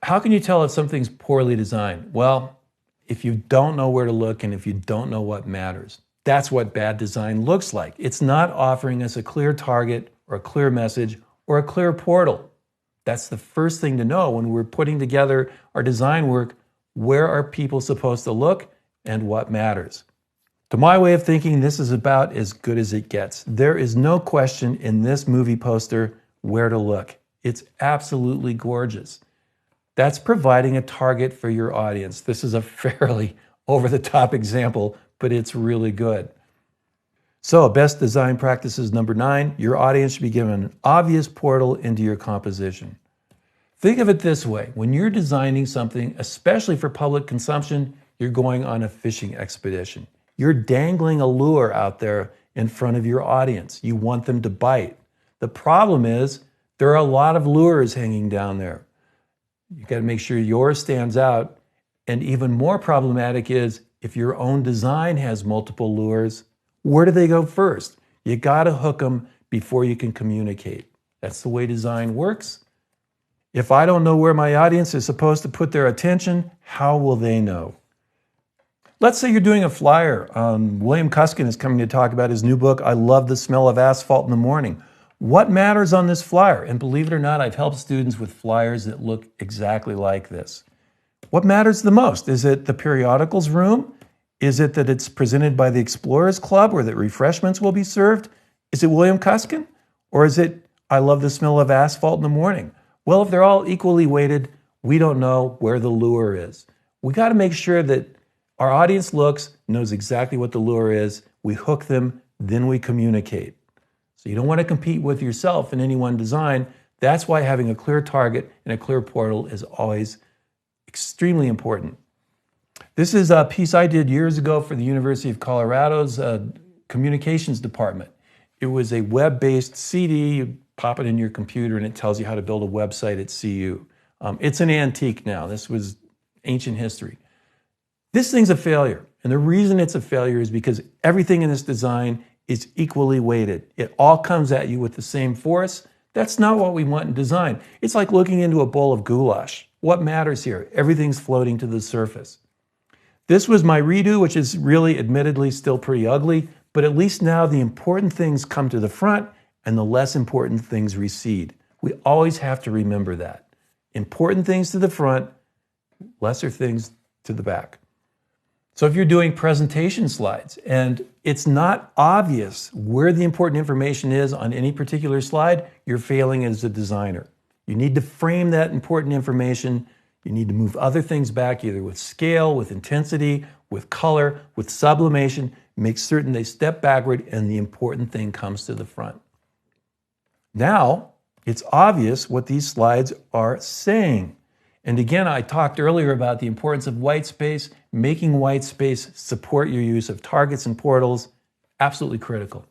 How can you tell if something's poorly designed? Well, if you don't know where to look and if you don't know what matters. That's what bad design looks like. It's not offering us a clear target or a clear message or a clear portal. That's the first thing to know when we're putting together our design work. Where are people supposed to look and what matters? To my way of thinking, this is about as good as it gets. There is no question in this movie poster where to look. It's absolutely gorgeous. That's providing a target for your audience. This is a fairly over-the-top example, but it's really good. So, best design practices number 9, your audience should be given an obvious portal into your composition. Think of it this way. When you're designing something, especially for public consumption, you're going on a fishing expedition. You're dangling a lure out there in front of your audience. You want them to bite. The problem is there are a lot of lures hanging down there. You got to make sure yours stands out. And even more problematic is if your own design has multiple lures, where do they go first? You got to hook them before you can communicate. That's the way design works. If I don't know where my audience is supposed to put their attention, how will they know? Let's say you're doing a flyer. William Cuskin is coming to talk about his new book, I Love the Smell of Asphalt in the Morning. What matters on this flyer? And believe it or not, I've helped students with flyers that look exactly like this. What matters the most? Is it the periodicals room? Is it that it's presented by the Explorers Club or that refreshments will be served? Is it William Cuskin? Or is it I love the smell of asphalt in the morning? Well, if they're all equally weighted, we don't know where the lure is. We got to make sure that our audience knows exactly what the lure is. We hook them, then we communicate. So you don't want to compete with yourself in any one design. That's why having a clear target and a clear portal is always extremely important. This is a piece I did years ago for the University of Colorado's communications department. It was a web-based CD. You pop it in your computer and it tells you how to build a website at CU. It's an antique now. This was ancient history. This thing's a failure. And the reason it's a failure is because everything in this design is equally weighted. It all comes at you with the same force. That's not what we want in design. It's like looking into a bowl of goulash. What matters here? Everything's floating to the surface. This was my redo, which is really admittedly still pretty ugly, but at least now the important things come to the front and the less important things recede. We always have to remember that. Important things to the front, lesser things to the back. So if you're doing presentation slides and it's not obvious where the important information is on any particular slide, you're failing as a designer. You need to frame that important information. You need to move other things back, either with scale, with intensity, with color, with sublimation. Make certain they step backward and the important thing comes to the front. Now, it's obvious what these slides are saying. And again, I talked earlier about the importance of white space. Making white space support your use of targets and portals, absolutely critical.